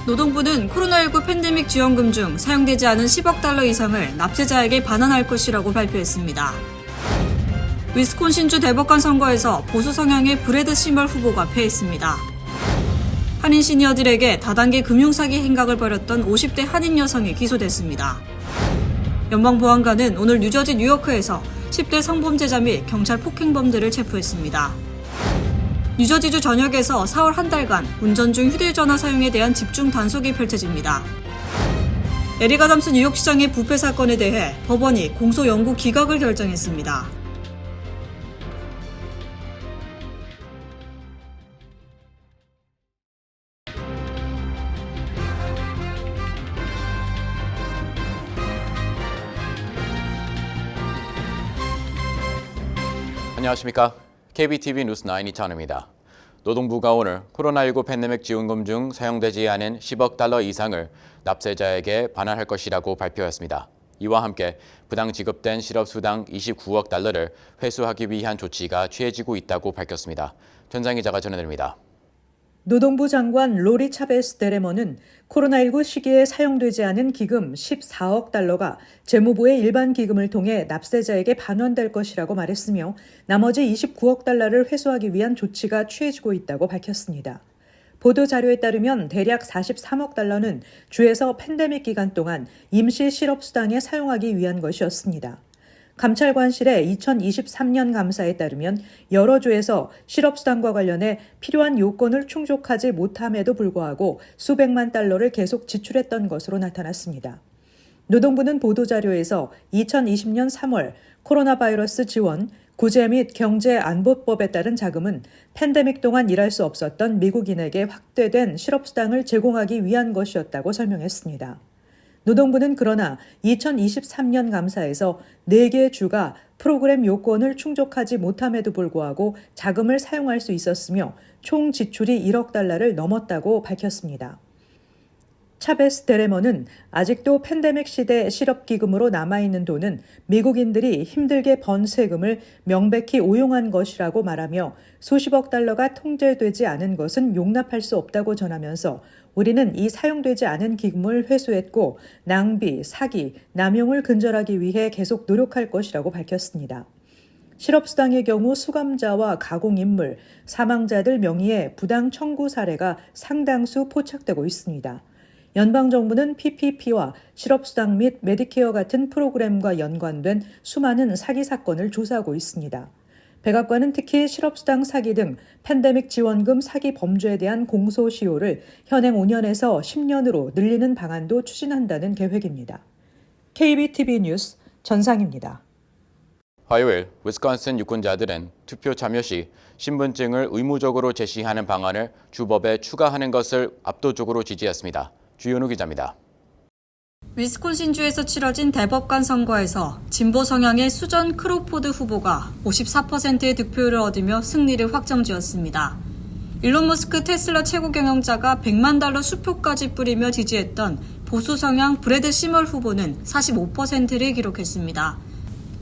노동부는 코로나19 팬데믹 지원금 중 사용되지 않은 10억 달러 이상을 납세자에게 반환할 것이라고 발표했습니다. 위스콘신주 대법관 선거에서 보수 성향의 브래드 시멀 후보가 패했습니다. 한인 시니어들에게 다단계 금융사기 행각을 벌였던 50대 한인 여성이 기소됐습니다. 연방보안관은 오늘 뉴저지 뉴요크에서 10대 성범죄자 및 경찰 폭행범들을 체포했습니다. 뉴저지주 전역에서 4월 한 달간 운전 중 휴대전화 사용에 대한 집중 단속이 펼쳐집니다. 에릭 아담스 뉴욕시장의 부패 사건에 대해 법원이 공소 영구 기각을 결정했습니다. 안녕하십니까. KBTV 뉴스9 이찬우입니다. 노동부가 오늘 코로나19 팬데믹 지원금 중 사용되지 않은 10억 달러 이상을 납세자에게 반환할 것이라고 발표했습니다. 이와 함께 부당 지급된 실업수당 29억 달러를 회수하기 위한 조치가 취해지고 있다고 밝혔습니다. 전장 기자가 전해드립니다. 노동부 장관 로리 차베스 데레머는 코로나19 시기에 사용되지 않은 기금 14억 달러가 재무부의 일반 기금을 통해 납세자에게 반환될 것이라고 말했으며 나머지 29억 달러를 회수하기 위한 조치가 취해지고 있다고 밝혔습니다. 보도자료에 따르면 대략 43억 달러는 주에서 팬데믹 기간 동안 임시 실업수당에 사용하기 위한 것이었습니다. 감찰관실의 2023년 감사에 따르면 여러 주에서 실업수당과 관련해 필요한 요건을 충족하지 못함에도 불구하고 수백만 달러를 계속 지출했던 것으로 나타났습니다. 노동부는 보도자료에서 2020년 3월 코로나 바이러스 지원, 구제 및 경제안보법에 따른 자금은 팬데믹 동안 일할 수 없었던 미국인에게 확대된 실업수당을 제공하기 위한 것이었다고 설명했습니다. 노동부는 그러나 2023년 감사에서 4개 주가 프로그램 요건을 충족하지 못함에도 불구하고 자금을 사용할 수 있었으며 총 지출이 1억 달러를 넘었다고 밝혔습니다. 차베스 데레머는 아직도 팬데믹 시대 실업기금으로 남아있는 돈은 미국인들이 힘들게 번 세금을 명백히 오용한 것이라고 말하며 수십억 달러가 통제되지 않은 것은 용납할 수 없다고 전하면서 우리는 이 사용되지 않은 기금을 회수했고 낭비, 사기, 남용을 근절하기 위해 계속 노력할 것이라고 밝혔습니다. 실업수당의 경우 수감자와 가공인물, 사망자들 명의의 부당 청구 사례가 상당수 포착되고 있습니다. 연방정부는 PPP와 실업수당 및 메디케어 같은 프로그램과 연관된 수많은 사기 사건을 조사하고 있습니다. 백악관은 특히 실업수당 사기 등 팬데믹 지원금 사기 범죄에 대한 공소시효를 현행 5년에서 10년으로 늘리는 방안도 추진한다는 계획입니다. KBTV 뉴스 전상입니다. 화요일 위스콘신 유권자들은 투표 참여 시 신분증을 의무적으로 제시하는 방안을 주법에 추가하는 것을 압도적으로 지지했습니다. 주현우 기자입니다. 위스콘신주에서 치러진 대법관 선거에서 진보 성향의 수전 크로포드 후보가 54%의 득표율을 얻으며 승리를 확정지었습니다. 일론 머스크 테슬라 최고 경영자가 100만 달러 수표까지 뿌리며 지지했던 보수 성향 브래드 시멀 후보는 45%를 기록했습니다.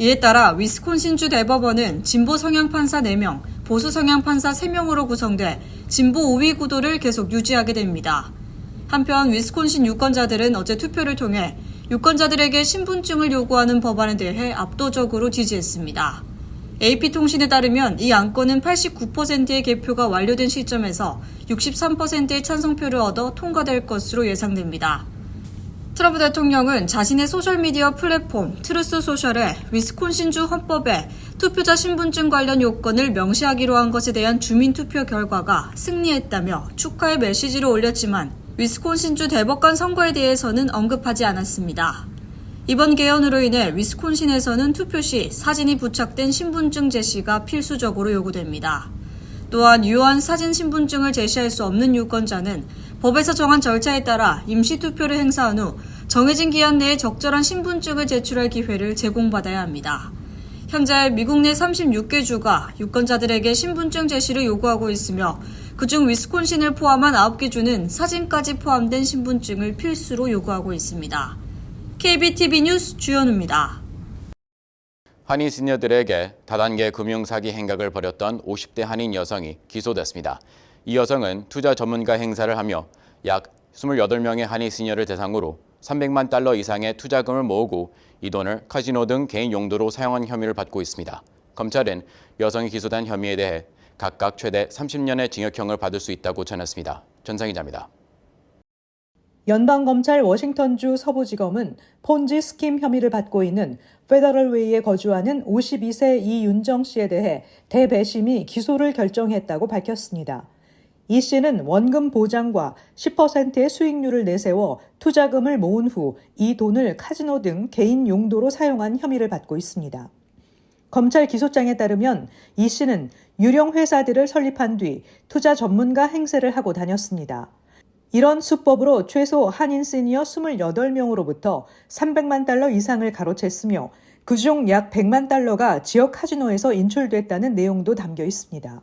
이에 따라 위스콘신주 대법원은 진보 성향 판사 4명, 보수 성향 판사 3명으로 구성돼 진보 우위 구도를 계속 유지하게 됩니다. 한편 위스콘신 유권자들은 어제 투표를 통해 유권자들에게 신분증을 요구하는 법안에 대해 압도적으로 지지했습니다. AP통신에 따르면 이 안건은 89%의 개표가 완료된 시점에서 63%의 찬성표를 얻어 통과될 것으로 예상됩니다. 트럼프 대통령은 자신의 소셜미디어 플랫폼 트루스 소셜에 위스콘신주 헌법에 투표자 신분증 관련 요건을 명시하기로 한 것에 대한 주민투표 결과가 승리했다며 축하의 메시지를 올렸지만 위스콘신주 대법관 선거에 대해서는 언급하지 않았습니다. 이번 개헌으로 인해 위스콘신에서는 투표 시 사진이 부착된 신분증 제시가 필수적으로 요구됩니다. 또한 유효한 사진 신분증을 제시할 수 없는 유권자는 법에서 정한 절차에 따라 임시투표를 행사한 후 정해진 기한 내에 적절한 신분증을 제출할 기회를 제공받아야 합니다. 현재 미국 내 36개 주가 유권자들에게 신분증 제시를 요구하고 있으며 그중 위스콘신을 포함한 9개 주는 사진까지 포함된 신분증을 필수로 요구하고 있습니다. KBTV 뉴스 주현우입니다. 한인 시니어들에게 다단계 금융사기 행각을 벌였던 50대 한인 여성이 기소됐습니다. 이 여성은 투자 전문가 행사를 하며 약 28명의 한인 시니어를 대상으로 300만 달러 이상의 투자금을 모으고 이 돈을 카지노 등 개인 용도로 사용한 혐의를 받고 있습니다. 검찰은 여성이 기소된 혐의에 대해 각각 최대 30년의 징역형을 받을 수 있다고 전했습니다. 전상 기자입니다. 연방검찰 워싱턴주 서부지검은 폰지 스킴 혐의를 받고 있는 페더럴웨이에 거주하는 52세 이윤정 씨에 대해 대배심이 기소를 결정했다고 밝혔습니다. 이 씨는 원금 보장과 10%의 수익률을 내세워 투자금을 모은 후 이 돈을 카지노 등 개인 용도로 사용한 혐의를 받고 있습니다. 검찰 기소장에 따르면 이 씨는 유령 회사들을 설립한 뒤 투자 전문가 행세를 하고 다녔습니다. 이런 수법으로 최소 한인 시니어 28명으로부터 300만 달러 이상을 가로챘으며 그중 약 100만 달러가 지역 카지노에서 인출됐다는 내용도 담겨 있습니다.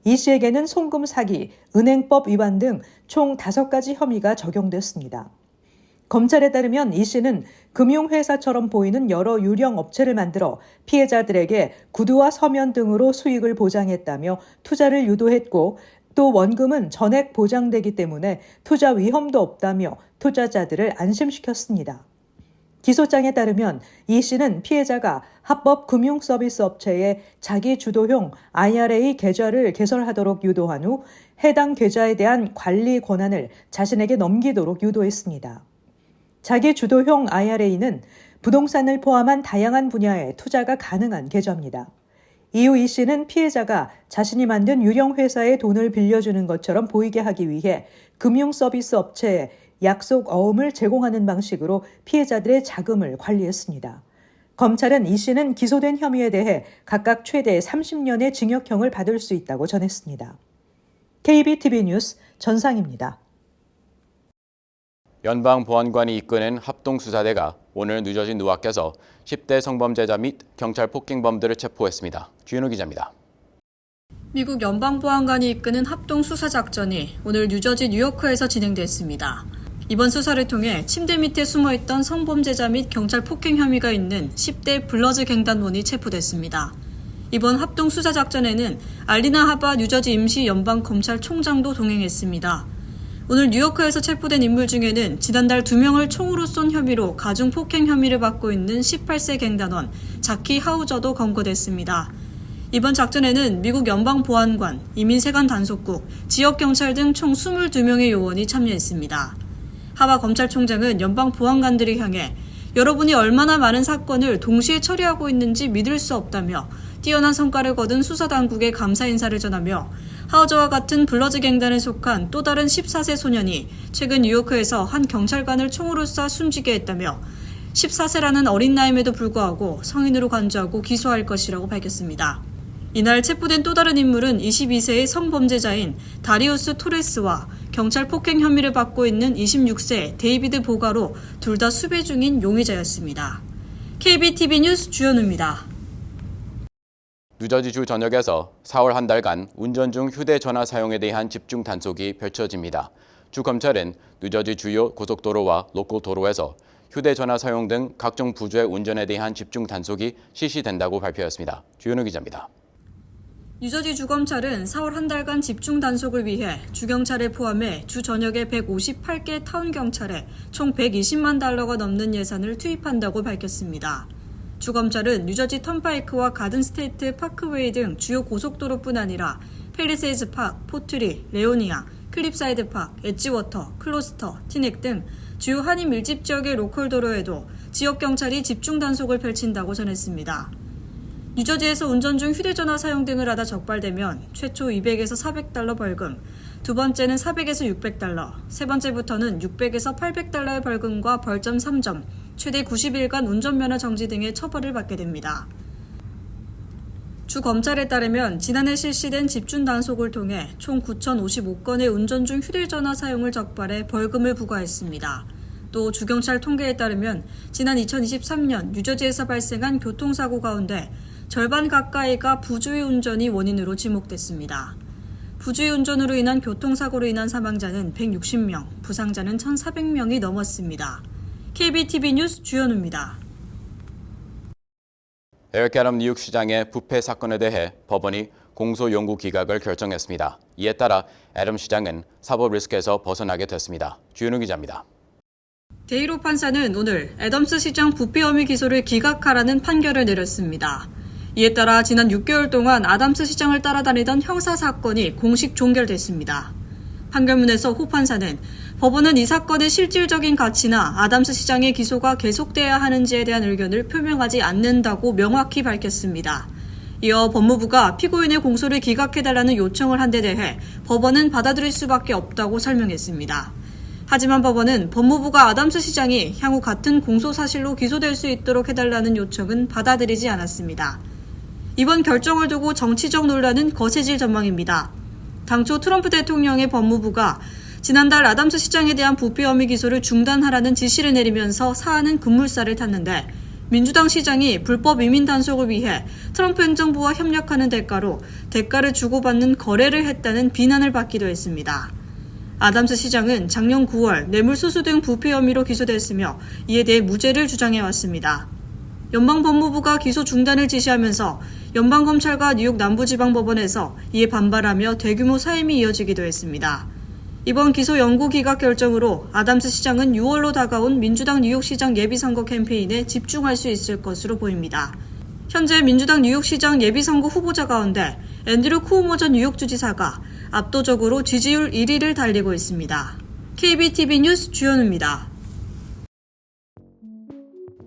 이 씨에게는 송금 사기, 은행법 위반 등 총 5가지 혐의가 적용됐습니다. 검찰에 따르면 이 씨는 금융회사처럼 보이는 여러 유령 업체를 만들어 피해자들에게 구두와 서면 등으로 수익을 보장했다며 투자를 유도했고 또 원금은 전액 보장되기 때문에 투자 위험도 없다며 투자자들을 안심시켰습니다. 기소장에 따르면 이 씨는 피해자가 합법 금융서비스 업체에 자기 주도형 IRA 계좌를 개설하도록 유도한 후 해당 계좌에 대한 관리 권한을 자신에게 넘기도록 유도했습니다. 자기 주도형 IRA는 부동산을 포함한 다양한 분야에 투자가 가능한 계좌입니다. 이후 이 씨는 피해자가 자신이 만든 유령 회사에 돈을 빌려주는 것처럼 보이게 하기 위해 금융서비스 업체에 약속 어음을 제공하는 방식으로 피해자들의 자금을 관리했습니다. 검찰은 이 씨는 기소된 혐의에 대해 각각 최대 30년의 징역형을 받을 수 있다고 전했습니다. KBTV 뉴스 전상입니다. 연방보안관이 이끄는 합동수사대가 오늘 뉴저지 누아크에서 10대 성범죄자 및 경찰 폭행범들을 체포했습니다. 주현우 기자입니다. 미국 연방보안관이 이끄는 합동수사작전이 오늘 뉴저지 뉴요크에서 진행됐습니다. 이번 수사를 통해 침대 밑에 숨어있던 성범죄자 및 경찰 폭행 혐의가 있는 10대 블러즈 갱단원이 체포됐습니다. 이번 합동수사작전에는 알리나 하바 뉴저지 임시 연방검찰총장도 동행했습니다. 오늘 뉴요크에서 체포된 인물 중에는 지난달 2명을 총으로 쏜 혐의로 가중폭행 혐의를 받고 있는 18세 갱단원 자키 하우저도 검거됐습니다. 이번 작전에는 미국 연방보안관, 이민세관 단속국, 지역경찰 등 총 22명의 요원이 참여했습니다. 하바 검찰총장은 연방보안관들을 향해 여러분이 얼마나 많은 사건을 동시에 처리하고 있는지 믿을 수 없다며 뛰어난 성과를 거둔 수사당국에 감사 인사를 전하며 하우저와 같은 블러즈 갱단에 속한 또 다른 14세 소년이 최근 뉴요크에서 한 경찰관을 총으로 쏴 숨지게 했다며 14세라는 어린 나이임에도 불구하고 성인으로 간주하고 기소할 것이라고 밝혔습니다. 이날 체포된 또 다른 인물은 22세의 성범죄자인 다리우스 토레스와 경찰 폭행 혐의를 받고 있는 26세 데이비드 보가로 둘 다 수배 중인 용의자였습니다. KBTV 뉴스 주현우입니다. 뉴저지주 전역에서 4월 한 달간 운전 중 휴대전화 사용에 대한 집중 단속이 펼쳐집니다. 주 검찰은 뉴저지 주요 고속도로와 로컬 도로에서 휴대전화 사용 등 각종 부주의 운전에 대한 집중 단속이 실시된다고 발표했습니다. 주현우 기자입니다. 뉴저지 주검찰은 4월 한 달간 집중 단속을 위해 주경찰을 포함해 주 전역에 158개 타운경찰에 총 120만 달러가 넘는 예산을 투입한다고 밝혔습니다. 주검찰은 뉴저지 턴파이크와 가든스테이트 파크웨이 등 주요 고속도로뿐 아니라 팰리세이즈 파크, 포트리, 레오니아, 클립사이드 파크, 엣지워터, 클로스터, 티넥 등 주요 한인 밀집 지역의 로컬 도로에도 지역경찰이 집중 단속을 펼친다고 전했습니다. 뉴저지에서 운전 중 휴대전화 사용 등을 하다 적발되면 최초 200에서 400달러 벌금, 두 번째는 400에서 600달러, 세 번째부터는 600에서 800달러의 벌금과 벌점 3점, 최대 90일간 운전면허 정지 등의 처벌을 받게 됩니다. 주 검찰에 따르면 지난해 실시된 집중 단속을 통해 총 9,055건의 운전 중 휴대전화 사용을 적발해 벌금을 부과했습니다. 또 주경찰 통계에 따르면 지난 2023년 뉴저지에서 발생한 교통사고 가운데 절반 가까이가 부주의 운전이 원인으로 지목됐습니다. 부주의 운전으로 인한 교통사고로 인한 사망자는 160명, 부상자는 1,400명이 넘었습니다. KBTV 뉴스 주현우입니다. 에릭 애덤 뉴욕시장의 부패 사건에 대해 법원이 공소 연구 기각을 결정했습니다. 이에 따라 애덤 시장은 사법 리스크에서 벗어나게 됐습니다. 주윤우 기자입니다. 데이로 판사는 오늘 애덤스 시장 부패 혐의 기소를 기각하라는 판결을 내렸습니다. 이에 따라 지난 6개월 동안 아담스 시장을 따라다니던 형사 사건이 공식 종결됐습니다. 판결문에서 호 판사는 법원은 이 사건의 실질적인 가치나 아담스 시장의 기소가 계속돼야 하는지에 대한 의견을 표명하지 않는다고 명확히 밝혔습니다. 이어 법무부가 피고인의 공소를 기각해달라는 요청을 한 데 대해 법원은 받아들일 수밖에 없다고 설명했습니다. 하지만 법원은 법무부가 아담스 시장이 향후 같은 공소 사실로 기소될 수 있도록 해달라는 요청은 받아들이지 않았습니다. 이번 결정을 두고 정치적 논란은 거세질 전망입니다. 당초 트럼프 대통령의 법무부가 지난달 아담스 시장에 대한 부패 혐의 기소를 중단하라는 지시를 내리면서 사안은 급물살을 탔는데 민주당 시장이 불법 이민 단속을 위해 트럼프 행정부와 협력하는 대가를 주고받는 거래를 했다는 비난을 받기도 했습니다. 아담스 시장은 작년 9월 뇌물수수 등 부패 혐의로 기소됐으며 이에 대해 무죄를 주장해왔습니다. 연방법무부가 기소 중단을 지시하면서 연방검찰과 뉴욕 남부지방법원에서 이에 반발하며 대규모 사임이 이어지기도 했습니다. 이번 기소 연구 기각 결정으로 아담스 시장은 6월로 다가온 민주당 뉴욕시장 예비선거 캠페인에 집중할 수 있을 것으로 보입니다. 현재 민주당 뉴욕시장 예비선거 후보자 가운데 앤드류 쿠오모 전 뉴욕주지사가 압도적으로 지지율 1위를 달리고 있습니다. KBTV 뉴스 주현우입니다.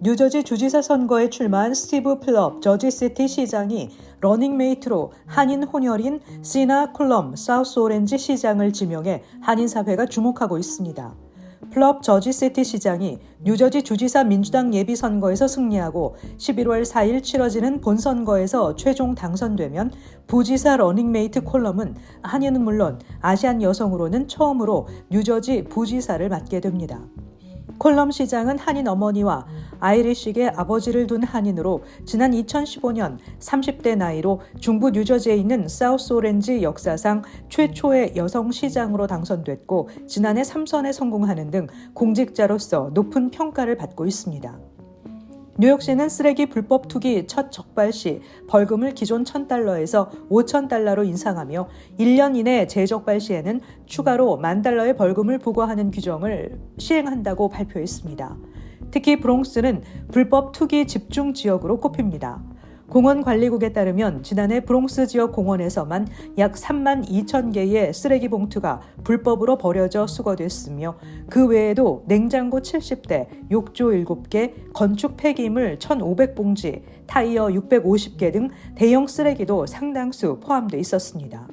뉴저지 주지사 선거에 출마한 스티브 플럽 저지시티 시장이 러닝메이트로 한인 혼혈인 시나 쿨럼 사우스 오렌지 시장을 지명해 한인사회가 주목하고 있습니다. 플럽 저지시티 시장이 뉴저지 주지사 민주당 예비선거에서 승리하고 11월 4일 치러지는 본선거에서 최종 당선되면 부지사 러닝메이트 콜럼은 한인은 물론 아시안 여성으로는 처음으로 뉴저지 부지사를 맡게 됩니다. 콜럼 시장은 한인 어머니와 아이리식의 아버지를 둔 한인으로 지난 2015년 30대 나이로 중부 뉴저지에 있는 사우스 오렌지 역사상 최초의 여성 시장으로 당선됐고 지난해 3선에 성공하는 등 공직자로서 높은 평가를 받고 있습니다. 뉴욕시는 쓰레기 불법 투기 첫 적발 시 벌금을 기존 $1,000에서 $5,000로 인상하며 1년 이내 재적발 시에는 추가로 $10,000의 벌금을 부과하는 규정을 시행한다고 발표했습니다. 특히 브롱스는 불법 투기 집중 지역으로 꼽힙니다. 공원관리국에 따르면 지난해 브롱스 지역 공원에서만 약 32,000개의 쓰레기 봉투가 불법으로 버려져 수거됐으며 그 외에도 냉장고 70대, 욕조 7개, 건축 폐기물 1,500봉지, 타이어 650개 등 대형 쓰레기도 상당수 포함돼 있었습니다.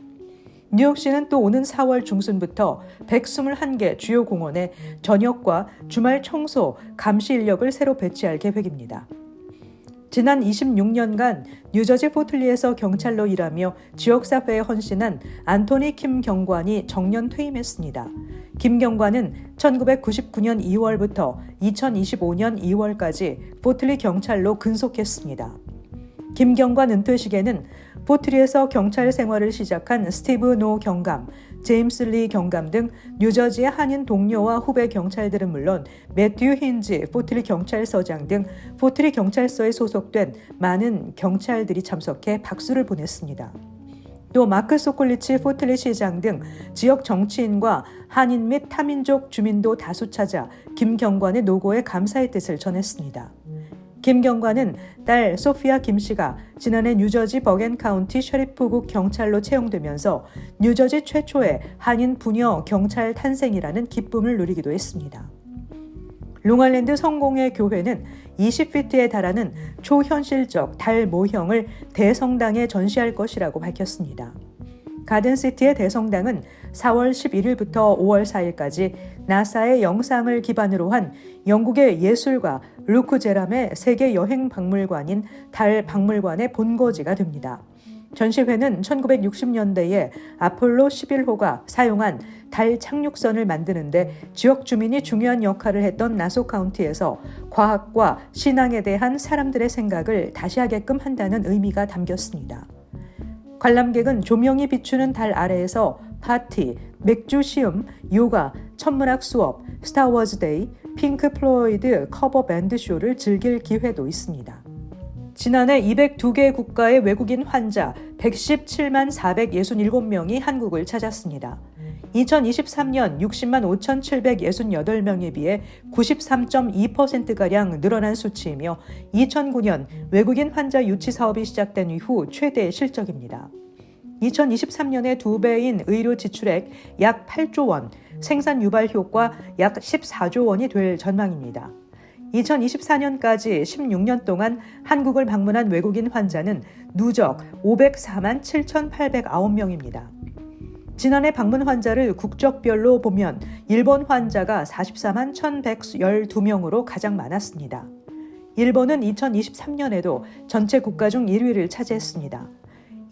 뉴욕시는 또 오는 4월 중순부터 121개 주요 공원에 저녁과 주말 청소, 감시 인력을 새로 배치할 계획입니다. 지난 26년간 뉴저지 포틀리에서 경찰로 일하며 지역사회에 헌신한 안토니 킴 경관이 정년 퇴임했습니다. 김 경관은 1999년 2월부터 2025년 2월까지 포틀리 경찰로 근속했습니다. 김 경관 은퇴식에는 포틀리에서 경찰 생활을 시작한 스티브 노 경감, 제임스 리 경감 등 뉴저지의 한인 동료와 후배 경찰들은 물론 매튜 힌지 포틀리 경찰서장 등 포틀리 경찰서에 소속된 많은 경찰들이 참석해 박수를 보냈습니다. 또 마크 소콜리치 포틀리 시장 등 지역 정치인과 한인 및 타민족 주민도 다수 찾아 김 경관의 노고에 감사의 뜻을 전했습니다. 김 경관은 딸 소피아 김 씨가 지난해 뉴저지 버겐 카운티 셔리프국 경찰로 채용되면서 뉴저지 최초의 한인 부녀 경찰 탄생이라는 기쁨을 누리기도 했습니다. 롱아일랜드 성공의 교회는 20피트에 달하는 초현실적 달 모형을 대성당에 전시할 것이라고 밝혔습니다. 가든시티의 대성당은 4월 11일부터 5월 4일까지 나사의 영상을 기반으로 한 영국의 예술가 루크 제람의 세계 여행 박물관인 달 박물관의 본거지가 됩니다. 전시회는 1960년대에 아폴로 11호가 사용한 달 착륙선을 만드는데 지역 주민이 중요한 역할을 했던 나소 카운티에서 과학과 신앙에 대한 사람들의 생각을 다시 하게끔 한다는 의미가 담겼습니다. 관람객은 조명이 비추는 달 아래에서 파티, 맥주 시음, 요가, 천문학 수업, 스타워즈 데이, 핑크 플로이드 커버 밴드 쇼를 즐길 기회도 있습니다. 지난해 202개 국가의 외국인 환자 117만 467명이 한국을 찾았습니다. 2023년 60만 5,768명에 비해 93.2%가량 늘어난 수치이며 2009년 외국인 환자 유치 사업이 시작된 이후 최대 실적입니다. 2023년에 2배인 의료 지출액 약 8조 원, 생산 유발 효과 약 14조 원이 될 전망입니다. 2024년까지 16년 동안 한국을 방문한 외국인 환자는 누적 504만 7,809명입니다. 지난해 방문 환자를 국적별로 보면 일본 환자가 44만 1,112명으로 가장 많았습니다. 일본은 2023년에도 전체 국가 중 1위를 차지했습니다.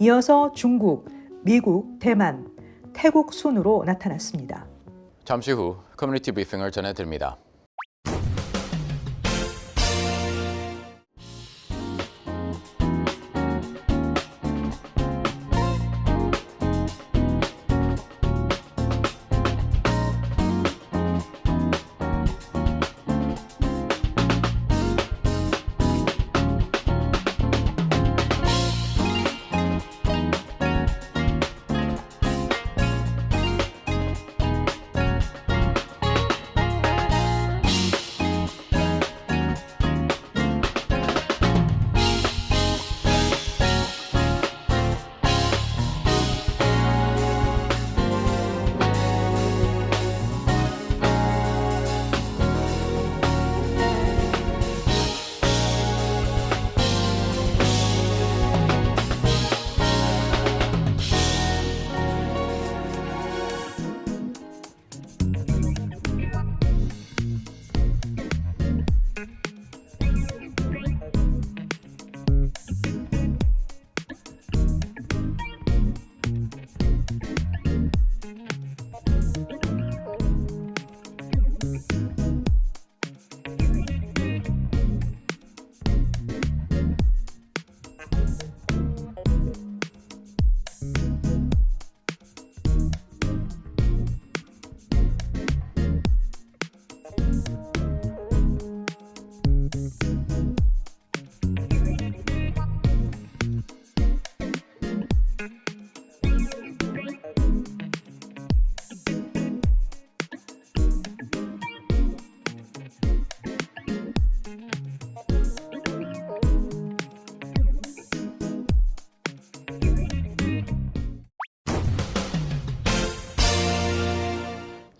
이어서 중국, 미국, 대만, 태국 순으로 나타났습니다. 잠시 후 커뮤니티 브리핑을 전해드립니다.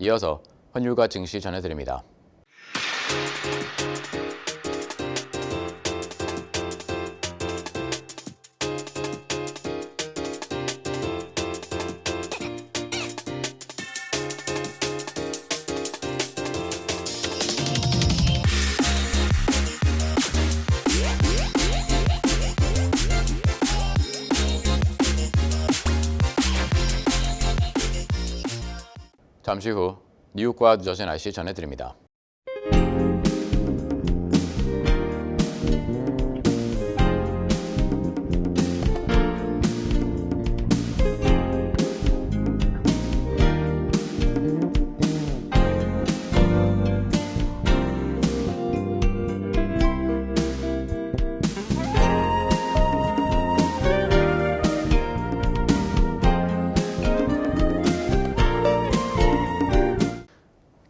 이어서 환율과 증시 전해드립니다. 잠시 후 뉴욕과 뉴저지 날씨 전해드립니다.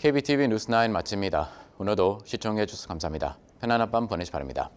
KBTV 뉴스9 마칩니다. 오늘도 시청해 주셔서 감사합니다. 편안한 밤 보내시 바랍니다.